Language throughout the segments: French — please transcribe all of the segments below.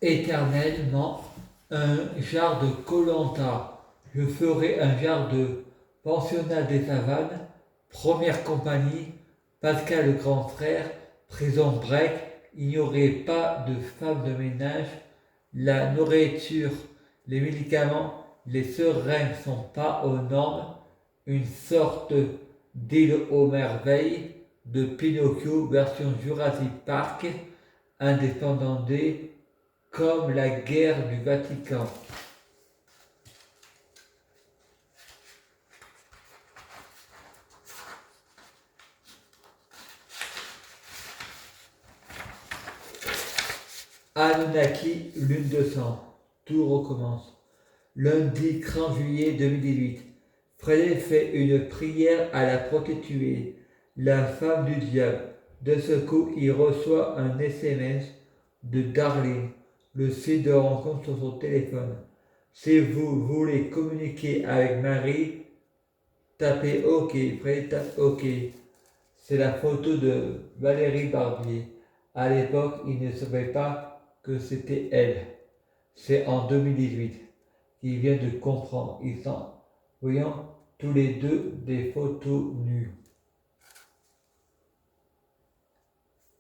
éternellement un genre de koh. Je ferai un genre de pensionnat des savanes, première compagnie, Pascal le grand frère, prison break, il n'y aurait pas de femme de ménage, la nourriture, les médicaments, les seringues sont pas aux normes, une sorte d'île aux merveilles de Pinocchio version Jurassic Park, indépendantée comme la guerre du Vatican. Anunnaki, lune de sang. Tout recommence. Lundi 30 juillet 2018. Fred fait une prière à la prostituée, la femme du diable. De ce coup, il reçoit un SMS de Darling, le site de rencontre sur son téléphone. Si vous voulez communiquer avec Marie, tapez OK. Fred tape OK. C'est la photo de Valérie Barbier. À l'époque, il ne savait pas que c'était elle. C'est en 2018 qu'il vient de comprendre. Ils sont voyant tous les deux des photos nues.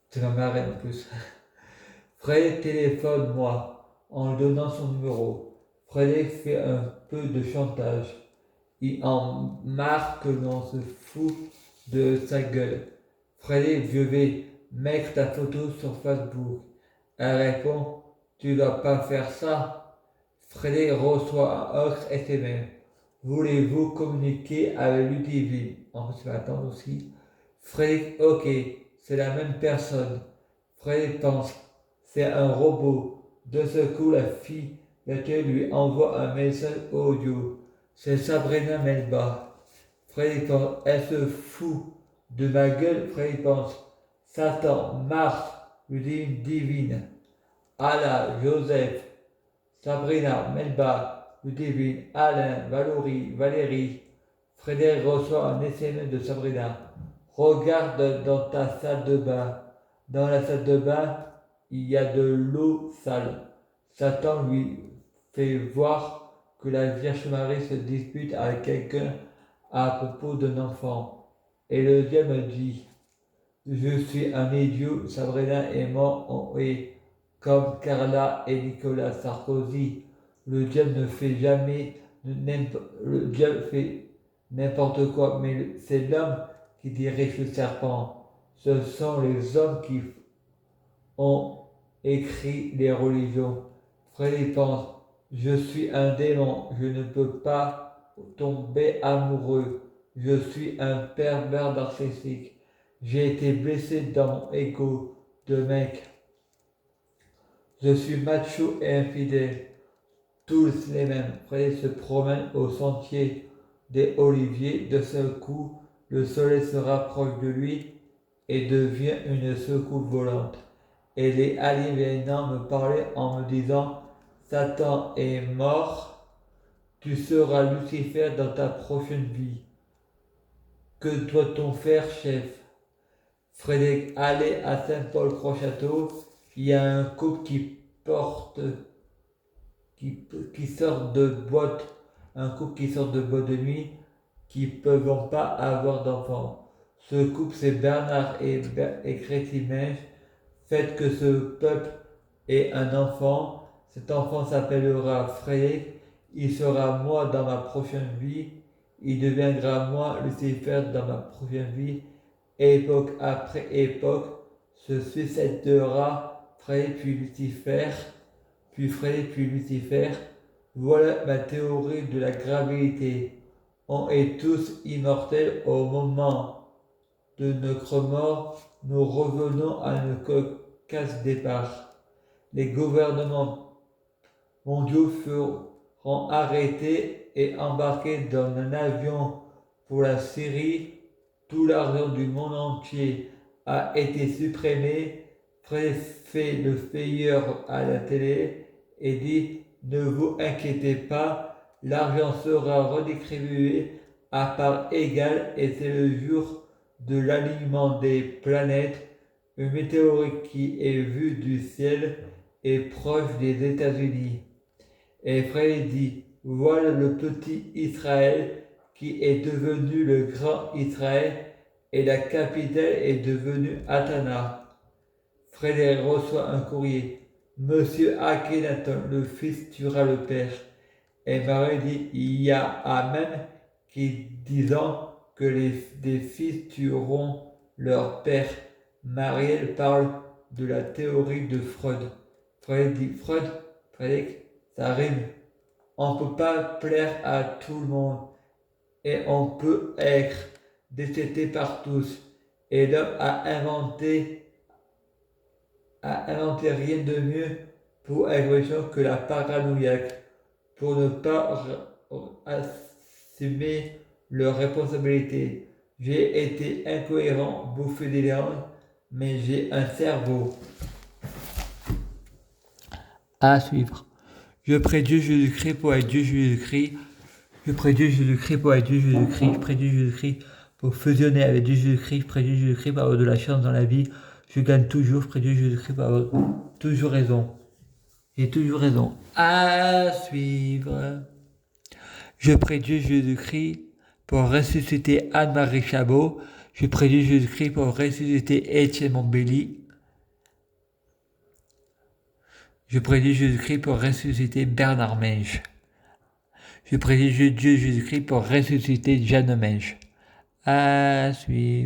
C'est ma marraine en plus. Fred téléphone moi en lui donnant son numéro. Fred fait un peu de chantage. Il en marque que l'on se fout de sa gueule. Fred, je vais mettre ta photo sur Facebook. Elle répond, tu dois pas faire ça. Fred reçoit un autre SMS. Voulez-vous communiquer avec Ludivine? En fait, je vais attendre aussi. Fred, ok, c'est la même personne. Fred pense, c'est un robot. De ce coup, la fille d'accueil lui envoie un message audio. C'est Sabrina Melba. Fred pense, elle se fout de ma gueule. Fred pense, Satan, Mars, Ludivine divine. Allah, Joseph, Sabrina, Melba, Ludivine, Alain, Valérie. Frédéric reçoit un SMS de Sabrina. Regarde dans ta salle de bain. Dans la salle de bain, il y a de l'eau sale. Satan lui fait voir que la Vierge Marie se dispute avec quelqu'un à propos d'un enfant. Et le diable dit, je suis un idiot, Sabrina est mort et comme Carla et Nicolas Sarkozy. Le diable ne fait jamais, le diable fait n'importe quoi, mais c'est l'homme qui dirige le serpent. Ce sont les hommes qui ont écrit les religions. Frédéric pense, je suis un démon, je ne peux pas tomber amoureux. Je suis un pervers narcissique. J'ai été blessé dans mon ego de mec. Je suis macho et infidèle. Tous les mêmes. Frédéric se promène au sentier des oliviers. De ce coup, le soleil se rapproche de lui et devient une secousse volante. Et les aliénants me parlaient en me disant, Satan est mort, tu seras Lucifer dans ta prochaine vie. Que doit-on faire, chef? Frédéric allait à Saint-Paul-Croix-Château. Il y a un couple qui sort de boîte, un couple qui sort de boîte de nuit, qui ne peuvent pas avoir d'enfants. Ce couple, c'est Bernard et Crétimège. Faites que ce peuple ait un enfant. Cet enfant s'appellera Frédéric. Il sera moi dans ma prochaine vie. Il deviendra moi Lucifer dans ma prochaine vie. Époque après époque se succédera Frédéric puis Lucifer, puis Frédéric puis Lucifer. Voilà ma théorie de la gravité. On est tous immortels au moment de notre mort. Nous revenons à notre case départ. Les gouvernements mondiaux feront arrêter et embarquer dans un avion pour la Syrie. Tout l'argent du monde entier a été supprimé. Fait le payeur à la télé et dit, ne vous inquiétez pas, l'argent sera redistribué à part égale et c'est le jour de l'alignement des planètes. Une météorite qui est vue du ciel est proche des États-Unis. Et Fred dit, voilà le petit Israël qui est devenu le grand Israël et la capitale est devenue Athana. Fred reçoit un courrier. Monsieur Akhenaton, le fils tuera le père. Et Marie dit, il y a même qui disant que des fils tueront leur père. Marielle parle de la théorie de Freud. Freud dit, Frédéric, ça rime. On ne peut pas plaire à tout le monde et on peut être détesté par tous. Et l'homme a inventé rien de mieux pour être méchant que la paranoïaque, pour ne pas assumer leurs responsabilités. J'ai été incohérent, bouffé des langues, mais j'ai un cerveau. À suivre. Je prie Dieu Jésus-Christ pour être Dieu Jésus-Christ. Je prie Dieu Jésus-Christ pour être Dieu Jésus-Christ. Je prie Dieu Jésus-Christ pour fusionner avec Dieu Jésus-Christ. Je prie Dieu Jésus-Christ pour avoir de la chance dans la vie. Je gagne toujours. Je prie Dieu Jésus-Christ pour avoir toujours raison. J'ai toujours raison. À suivre. Je prie Dieu Jésus-Christ pour ressusciter Anne-Marie Chabot. Je prie Dieu Jésus-Christ pour ressusciter Étienne Montbéli. Je prie Dieu Jésus-Christ pour ressusciter Bernard Menge. Je prie Dieu Jésus-Christ pour ressusciter Jeanne Menge. À suivre.